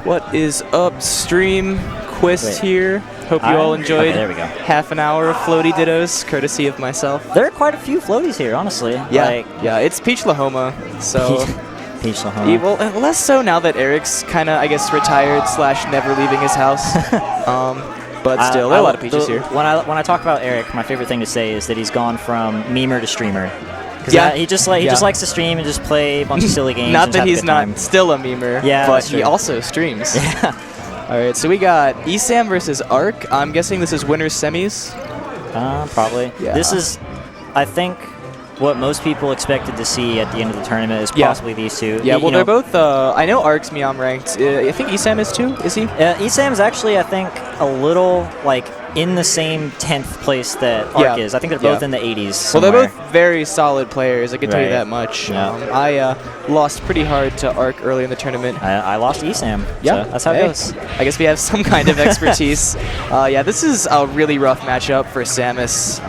What is up, stream? Quist here. Hope you all enjoyed there we go. half an hour of floaty dittos, courtesy of myself. There are quite a few floaties here, honestly. Yeah, yeah, it's Peach Lahoma, so... Peach Lahoma. Well, less so now that Eric's kind of, I guess, retired / never leaving his house. But still, there are a lot of Peaches here. When I talk about Eric, my favorite thing to say is that he's gone from memer to streamer. Yeah, he just likes to stream and just play a bunch of silly games. Not that he's not still a memer, but he also streams. Yeah. All right, so we got ESAM versus Arc. I'm guessing this is winners semis. Probably. Yeah. This is, I think, what most people expected to see at the end of the tournament is possibly these two. Yeah, well, they're both. I know Arc's Meowm ranked. I think ESAM is too. Is he? ESAM's actually, I think, a little like in the same 10th place that Arc is. I think they're both in the 80s. Somewhere. Well, they're both very solid players. I can tell you that much. Yeah. I lost pretty hard to Arc early in the tournament. I lost ESAM. Yeah, so that's how it goes. I guess we have some kind of expertise. Yeah, this is a really rough matchup for Samus.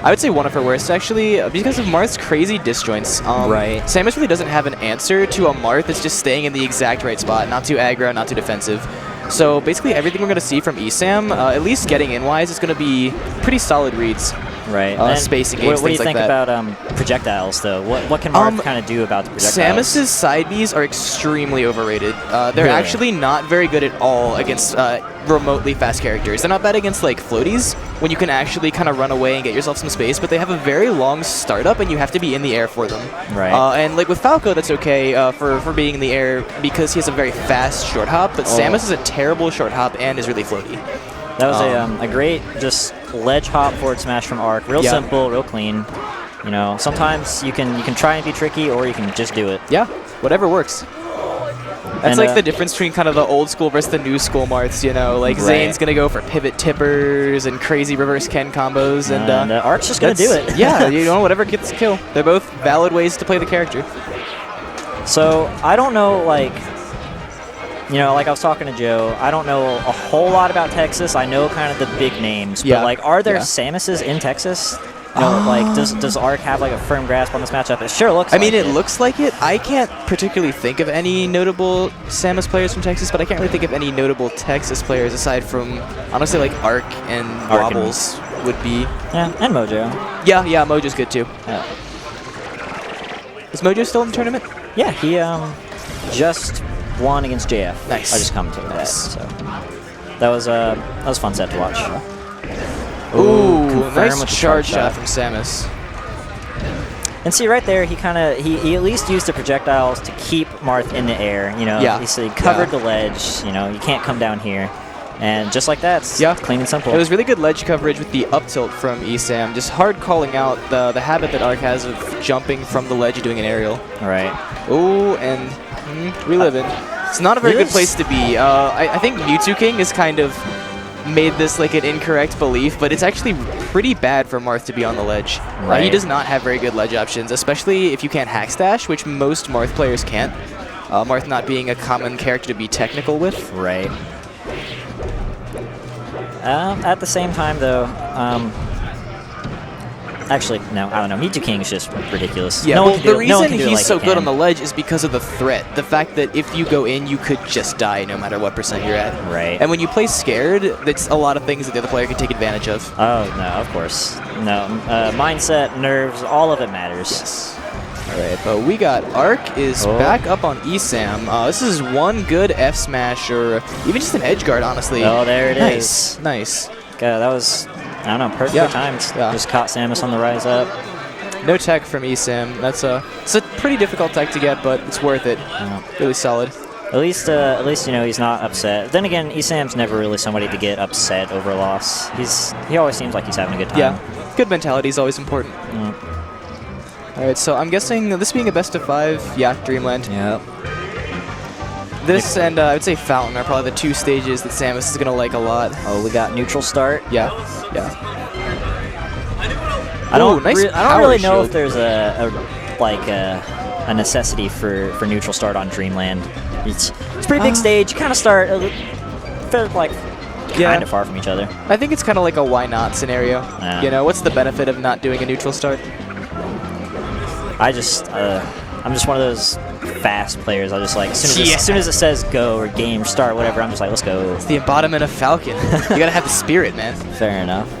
I would say one of her worst, actually, because of Marth's crazy disjoints. Samus really doesn't have an answer to a Marth that's just staying in the exact right spot, not too aggro, not too defensive. So basically everything we're going to see from ESAM, at least getting in-wise, is going to be pretty solid reads. Right. Spacing games, what do you think about projectile, though? What can Marth kind of do about the projectiles? Samus's side Bs are extremely overrated. They're actually not very good at all against remotely fast characters. They're not bad against like floaties, when you can actually kind of run away and get yourself some space, but they have a very long startup and you have to be in the air for them. Right. And like with Falco, that's okay for being in the air because he has a very fast short hop, but Samus is a terrible short hop and is really floaty. That was a great just ledge hop forward smash from Arc. Real simple, real clean. You know, sometimes you can try and be tricky, or you can just do it. Yeah, whatever works. That's like the difference between kind of the old school versus the new school Marths, you know? Like, Zane's going to go for pivot tippers and crazy reverse Ken combos. And Arc's just going to do it. Yeah, you know, whatever gets the kill. They're both valid ways to play the character. So, I don't know, like... You know, like I was talking to Joe, I don't know a whole lot about Texas. I know kind of the big names. But, like, are there Samuses in Texas? You know, like, does Arc have, like, a firm grasp on this matchup? It sure looks like it. I mean, it looks like it. I can't particularly think of any notable Samus players from Texas, but I can't really think of any notable Texas players aside from, honestly, like, Arc and Wobbles would be. Yeah, and Mojo. Yeah, Mojo's good, too. Yeah. Is Mojo still in the tournament? Yeah, he just won against JF. Nice. I just commented that. So that was a fun set to watch. Ooh, nice charge shot from Samus. And see, right there, he at least used the projectiles to keep Marth in the air. You know, he covered the ledge. You know, you can't come down here. And just like that, it's clean and simple. It was really good ledge coverage with the up tilt from ESAM. Just hard calling out the habit that Arc has of jumping from the ledge and doing an aerial. Right. Ooh, and reliving. It's not a very good place to be. I think Mewtwo King has kind of made this like an incorrect belief, but it's actually pretty bad for Marth to be on the ledge. He does not have very good ledge options, especially if you can't hack stash, which most Marth players can't. Marth not being a common character to be technical with. Right. At the same time, though, actually, no, I don't know. Mewtwo King is just ridiculous. Yeah, well, the reason he's so good on the ledge is because of the threat. The fact that if you go in, you could just die no matter what percent you're at. Right. And when you play scared, that's a lot of things that the other player can take advantage of. Oh, no, of course. No. Mindset, nerves, all of it matters. Yes. All right, but we got Arc is back up on ESAM. This is one good F smash or even just an edge guard, honestly. Oh, there it is. Nice. God, that was, I don't know, perfect times. Just caught Samus on the rise up. No tech from ESAM. It's a pretty difficult tech to get, but it's worth it. Really solid. At least you know he's not upset. Then again, ESAM's never really somebody to get upset over a loss. He always seems like he's having a good time. Yeah, good mentality is always important. All right, so I'm guessing this being a best of 5, Dreamland. Yep. This and I would say Fountain are probably the two stages that Samus is gonna like a lot. Oh, we got neutral start. Yeah. I don't really know if there's a necessity for neutral start on Dreamland. It's a pretty big stage. You kind of start like kind of far from each other. I think it's kind of like a why not scenario. You know, what's the benefit of not doing a neutral start? I just I'm just one of those fast players. I just like as soon as it says go or game start, whatever, I'm just like, let's go. It's the embodiment of Falcon. You gotta have the spirit, man. Fair enough.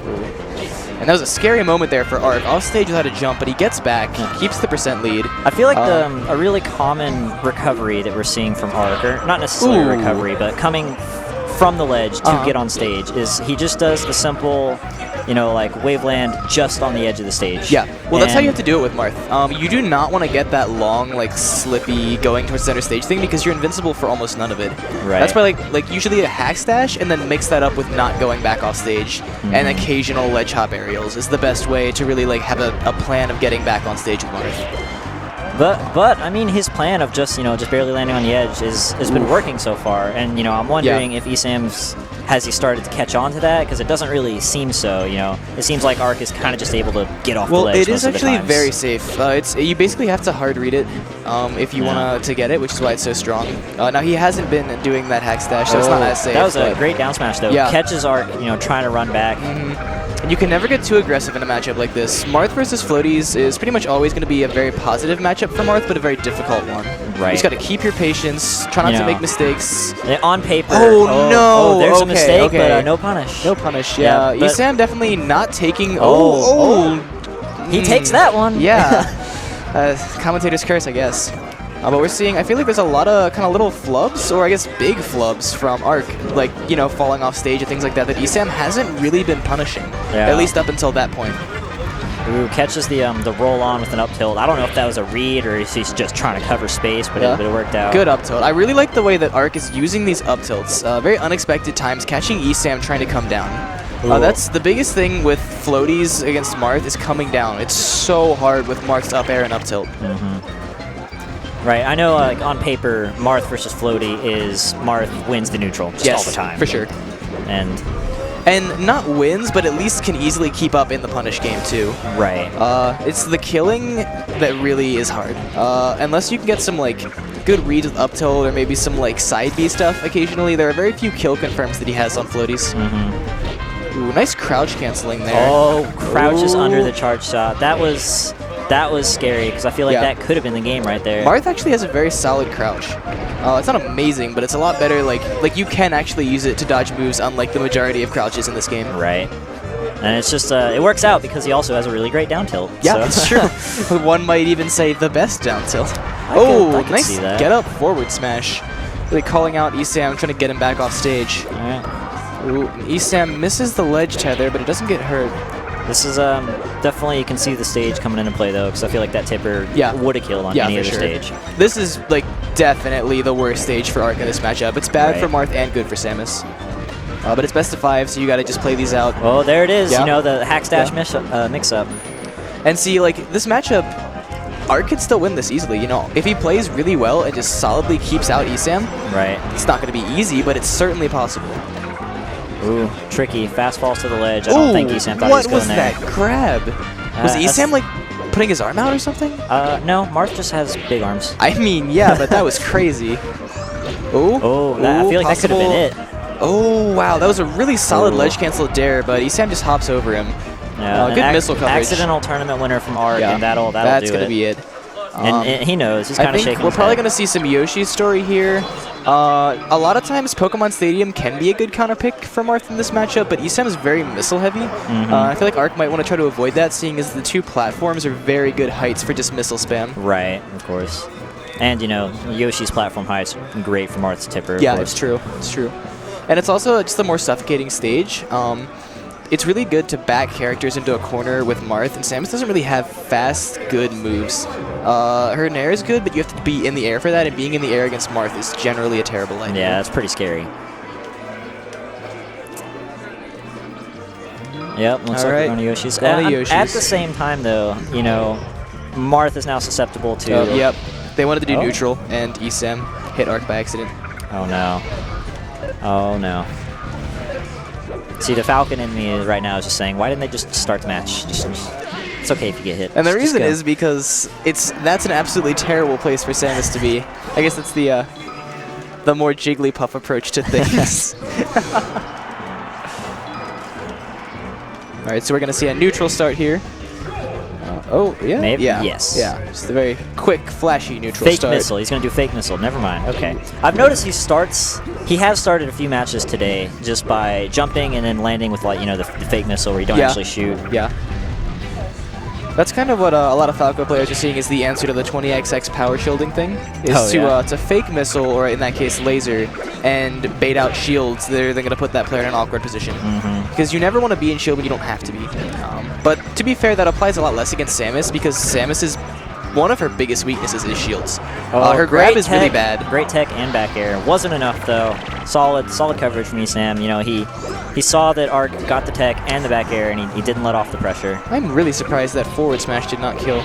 And that was a scary moment there for Arc. Off stage without a jump, but he gets back, keeps the % lead. I feel like a really common recovery that we're seeing from Arc, or not necessarily recovery, but coming from the ledge to get on stage, is he just does the simple, you know, like waveland just on the edge of the stage. Yeah, well, that's how you have to do it with Marth. You do not want to get that long, like, slippy going towards center stage thing because you're invincible for almost none of it. Right. That's why, like usually a hack stash and then mix that up with not going back off stage and occasional ledge hop aerials is the best way to really, like, have a plan of getting back on stage with Marth. But I mean, his plan of just barely landing on the edge has been working so far, and I'm wondering if ESAM's has he started to catch on to that, because it doesn't really seem so. It seems like Arc is kind of just able to get off the ledge. Well, it is most of the actually times. very safe. You basically have to hard read it if you want to get it, which is why it's so strong. Now he hasn't been doing that hack stash, so it's not as safe. That was a great down smash though. Yeah. Catches Arc, trying to run back. And you can never get too aggressive in a matchup like this. Marth versus Floaties is pretty much always going to be a very positive matchup for Marth, but a very difficult one. Right. You just got to keep your patience, try not to make mistakes. On paper. Oh, no! There's a mistake, but no punish. No punish, yeah. ESAM definitely not taking... He takes that one. Yeah. Commentator's curse, I guess. But we're seeing, I feel like there's a lot of kind of little flubs, or I guess big flubs from Arc, like, falling off stage and things like that ESAM hasn't really been punishing, at least up until that point. Ooh, catches the roll on with an up tilt. I don't know if that was a read or if he's just trying to cover space, but it worked out. Good up tilt. I really like the way that Arc is using these up tilts. Very unexpected times, catching ESAM trying to come down. That's the biggest thing with Floaties against Marth is coming down. It's so hard with Marth's up air and up tilt. Right, I know on paper, Marth versus Floaty is Marth wins the neutral just all the time. For sure. And not wins, but at least can easily keep up in the punish game too. Right. It's the killing that really is hard. Unless you can get some good reads with up tilt or maybe some side B stuff occasionally, there are very few kill confirms that he has on Floaties. Ooh, nice crouch canceling there. Oh, crouches under the charge shot. That was scary, because I feel like that could have been the game right there. Marth actually has a very solid crouch. It's not amazing, but it's a lot better. Like you can actually use it to dodge moves, unlike the majority of crouches in this game. Right. And it's just, it works out because he also has a really great down tilt. Yeah, that's true. One might even say the best down tilt. I could nice see that. Get up forward smash. Really calling out ESAM, trying to get him back off stage. All right. Ooh, ESAM misses the ledge tether, but it doesn't get hurt. This is definitely, you can see the stage coming into play though, because I feel like that tipper would have killed on any other stage. This is definitely the worst stage for Arc in this matchup. It's bad for Marth and good for Samus. But it's best of 5, so you got to just play these out. Oh, there it is. The hack stash mix-up. And see, this matchup, Arc could still win this easily. If he plays really well and just solidly keeps out ESAM, it's not going to be easy, but it's certainly possible. Ooh, tricky. Fast falls to the ledge. I don't think ESAM thought he was going there. What was that grab? Was ESAM, putting his arm out or something? No, Marth just has big arms. I mean, yeah, but that was crazy. I feel like that could have been it. Oh, wow. That was a really solid ledge cancel dare, but ESAM just hops over him. Yeah, good missile coverage. Accidental tournament winner from Arc, and that'll do it. That's going to be it. And he knows. He's kind of shaking. We're probably going to see some Yoshi's story here. A lot of times, Pokemon Stadium can be a good counter pick for Marth in this matchup, but ESAM is very missile heavy. I feel like Arc might want to try to avoid that, seeing as the two platforms are very good heights for just missile spam. Right, of course. And, Yoshi's platform height's great for Marth's tipper. Yeah, it's true. It's true. And it's also just a more suffocating stage. It's really good to back characters into a corner with Marth, and Samus doesn't really have fast, good moves. Her nair is good, but you have to be in the air for that, and being in the air against Marth is generally a terrible idea. Yeah, that's pretty scary. Yep, looks like we're going to Yoshi's. At the same time, though, Marth is now susceptible to... Yep, they wanted to do neutral, and ESAM hit Arc by accident. Oh, no. Oh, no. See, the Falcon in me right now is just saying, why didn't they just start the match? It's okay if you get hit. And the reason is because that's an absolutely terrible place for Samus to be. I guess that's the more Jigglypuff approach to things. All right, so we're going to see a neutral start here. Oh, yeah? Maybe? Yeah. Yes. Yeah, just a very quick, flashy neutral Fake start. missile. He's going to do fake missile. Never mind. Okay. I've noticed he has started a few matches today just by jumping and then landing with, like, the fake missile where you don't actually shoot. Yeah. That's kind of what a lot of Falco players are seeing is the answer to the 20XX power shielding thing, is to fake missile, or in that case laser, and bait out shields. They're going to put that player in an awkward position. Because you never want to be in shield when you don't have to be. But to be fair, that applies a lot less against Samus, because Samus is one of her biggest weaknesses is shields. Her grab is really bad. Great tech and back air. Wasn't enough though. Solid coverage from ESAM. He saw that Arc got the tech and the back air, and he didn't let off the pressure. I'm really surprised that forward smash did not kill.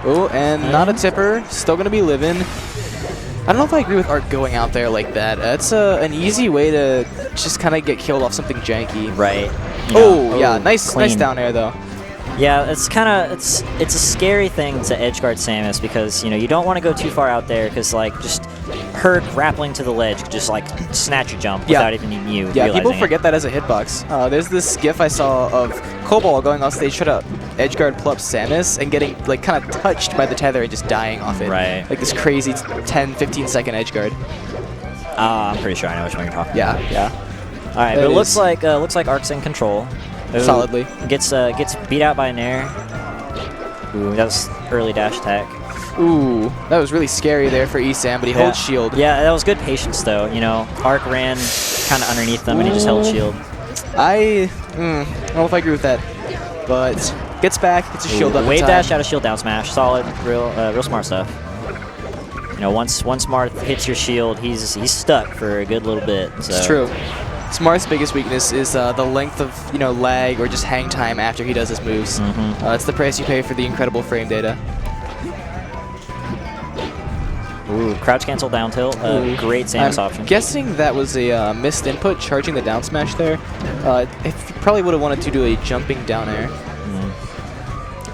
Oh, and not a tipper. Still gonna be living. I don't know if I agree with Arc going out there like that. That's an easy way to just kind of get killed off something janky. Right. Yeah, nice down air though. Yeah, it's a scary thing to edgeguard Samus, because you don't want to go too far out there, because just her grappling to the ledge could just snatch a jump without even you realizing people forget that as a hitbox. There's this gif I saw of Cobalt going off stage, try to edgeguard plup Samus and getting kind of touched by the tether and just dying off it. Right. Like this crazy 10-15 second edgeguard. I'm pretty sure I know which one you're talking about. Yeah. All right, but it looks like Arc's in control. Ooh, solidly. Gets beat out by Nair. Ooh, that was early dash attack. Ooh, that was really scary there for ESAM, but he holds shield. Yeah, that was good patience though. Arc ran kind of underneath them, and he just held shield. I don't know if I agree with that, but gets back, gets a shield up. Wave dash out of shield down smash. Solid, real smart stuff. Once Marth hits your shield, he's stuck for a good little bit. So. It's true. Marth's biggest weakness is the length of lag or just hang time after he does his moves. It's the price you pay for the incredible frame data. Ooh, crouch cancel down tilt. Great Samus option. I'm guessing that was a missed input, charging the down smash there. If you probably would have wanted to do a jumping down air.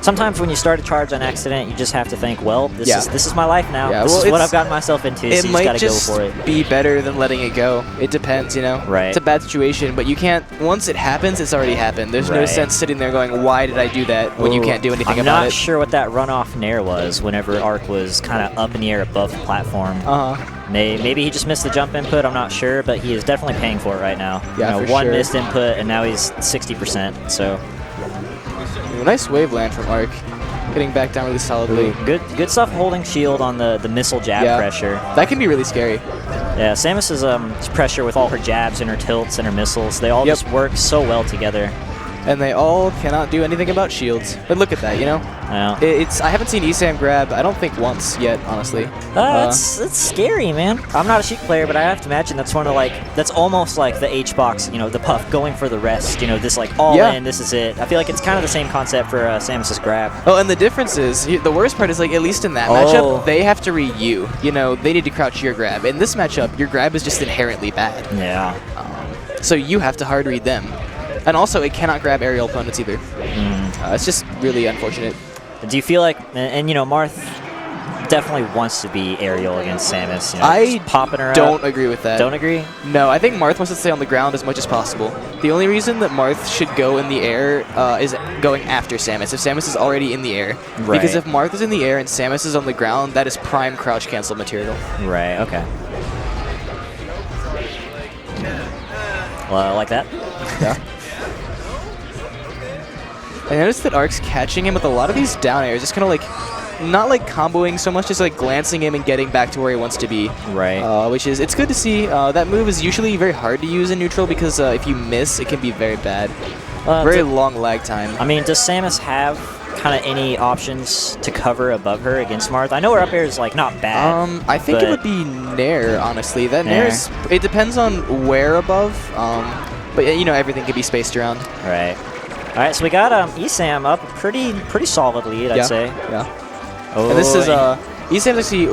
Sometimes when you start a charge on accident, you just have to think, well, this is my life now. Yeah, this is what I've gotten myself into, so you just gotta go for it. It might just be better than letting it go. It depends, Right. It's a bad situation, but you can't, once it happens, it's already happened. There's no sense sitting there going, why did I do that, when you can't do anything about it. I'm not sure what that runoff nair was whenever Arc was kind of up in the air above the platform. Maybe he just missed the jump input, I'm not sure, but he is definitely paying for it right now. Yeah, one missed input, and now he's 60%, so. Ooh, nice wave land from Arc. Getting back down really solidly. Ooh, good stuff holding shield on the missile jab pressure. That can be really scary. Yeah, Samus's pressure with all her jabs and her tilts and her missiles, they all just work so well together. And they all cannot do anything about shields. But look at that, Yeah. I haven't seen ESAM grab, I don't think once yet, honestly. It's scary, man. I'm not a Sheik player, but I have to imagine that's one of that's almost like the H-box, the Puff going for the rest, this all in, this is it. I feel like it's kind of the same concept for Samus's grab. Oh, and the difference is, the worst part is at least in that matchup, they have to read you. They need to crouch your grab. In this matchup, your grab is just inherently bad. Yeah. So you have to hard read them. And also, it cannot grab aerial opponents either. It's just really unfortunate. Do you feel like, and Marth definitely wants to be aerial against Samus, I popping her don't agree with that. Don't agree? No, I think Marth wants to stay on the ground as much as possible. The only reason that Marth should go in the air is going after Samus, if Samus is already in the air. Right. Because if Marth is in the air and Samus is on the ground, that is prime crouch cancel material. Right, okay. Well, like that? Yeah. I noticed that Arc's catching him with a lot of these down airs, just kind of not comboing so much, just glancing him and getting back to where he wants to be. Right. It's good to see. That move is usually very hard to use in neutral because if you miss, it can be very bad. Very long lag time. I mean, does Samus have kind of any options to cover above her against Marth? I know her up air is not bad. I think it would be Nair, honestly. That Nair is, it depends on where above, but everything can be spaced around. Right. All right, so we got ESAM up a pretty solid lead, I'd say. Yeah. Oh, and this is ESAM actually.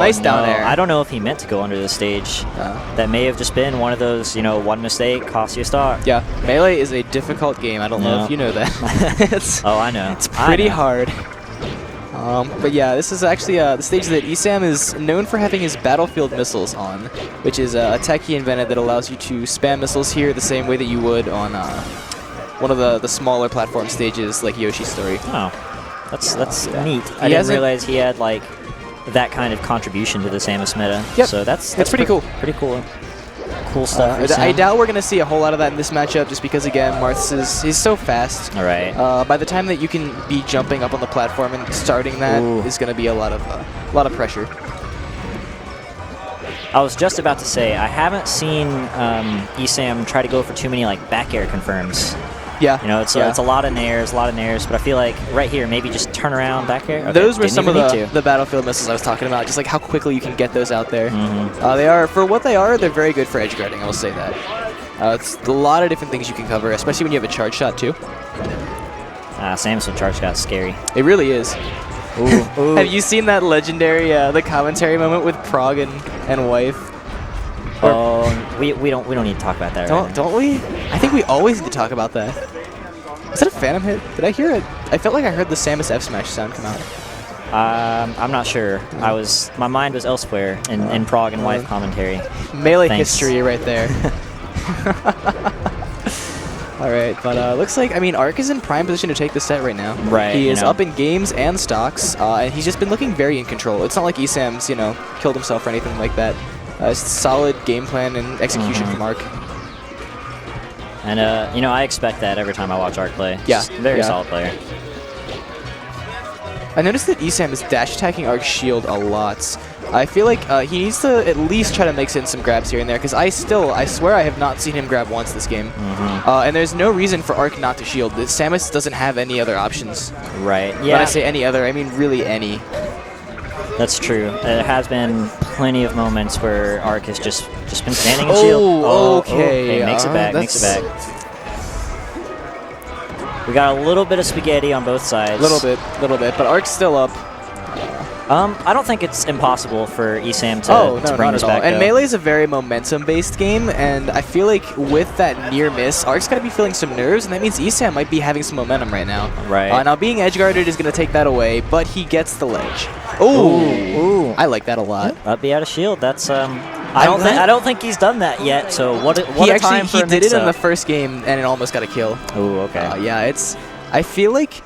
Nice down air. I don't know if he meant to go under the stage. That may have just been one of those, one mistake cost you a stock. Yeah, Melee is a difficult game. I don't know if you know that. I know. It's pretty hard. But yeah, this is actually the stage that ESAM is known for having his battlefield missiles on, which is a tech he invented that allows you to spam missiles here the same way that you would on one of the smaller platform stages like Yoshi's Story. Oh. That's neat. I didn't realize he had like that kind of contribution to the Samus meta. Yep. So that's pretty cool. Pretty cool. Cool stuff. I doubt we're going to see a whole lot of that in this matchup just because, again, Marth he's so fast. All right. By the time that you can be jumping up on the platform and starting that is going to be a lot of pressure. I was just about to say, I haven't seen ESAM try to go for too many like back air confirms. Yeah. You know, it's a lot of nairs, but I feel like right here, maybe just turn around back air. Okay, those were some of the battlefield missiles I was talking about, just like how quickly you can get those out there. They are, for what they are, they're very good for edge guarding, I will say that. It's a lot of different things you can cover, especially when you have a charge shot too. Samus with charge shot scary. It really is. Ooh. Have you seen that legendary, the commentary moment with Prague and wife? We don't need to talk about that. Don't we? I think we always need to talk about that. Is that a phantom hit? Did I hear it? I felt like I heard the Samus F smash sound come out. I'm not sure. My mind was elsewhere in Prague and wife commentary. Melee history right there. All right, but looks like, I mean, Arc is in prime position to take the set right now. Right. He is up in games and stocks, and he's just been looking very in control. It's not like ESAM's, killed himself or anything like that. Solid game plan and execution from Arc. And, I expect that every time I watch Arc play. Yeah. Just very solid player. I noticed that ESAM is dash attacking Arc's shield a lot. I feel like he needs to at least try to mix in some grabs here and there, because I swear I have not seen him grab once this game. And there's no reason for Arc not to shield. Samus doesn't have any other options. Right. Yeah. When I say any other, I mean really any. That's true. There has been plenty of moments where Arc has just been standing in shield. Okay. Makes it back. Makes it back. We got a little bit of spaghetti on both sides. Little bit, but Arc's still up. I don't think it's impossible for ESAM to bring this back. And Melee is a very momentum-based game, and I feel like with that near miss, Arc's got to be feeling some nerves, and that means ESAM might be having some momentum right now. Right. Now being edge guarded is going to take that away, but he gets the ledge. Ooh. I like that a lot. Up be out of shield. That's I don't think he's done that yet. So what a time for he did it in the first game, and it almost got a kill. Oh, okay. Yeah, I feel like,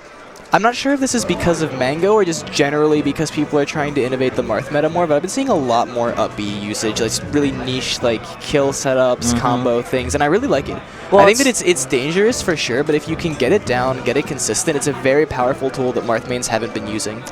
I'm not sure if this is because of Mango or just generally because people are trying to innovate the Marth meta more, but I've been seeing a lot more up B usage, like really niche, like kill setups, combo things, and I really like it. Well, I think that it's dangerous for sure, but if you can get it down, get it consistent, it's a very powerful tool that Marth mains haven't been using.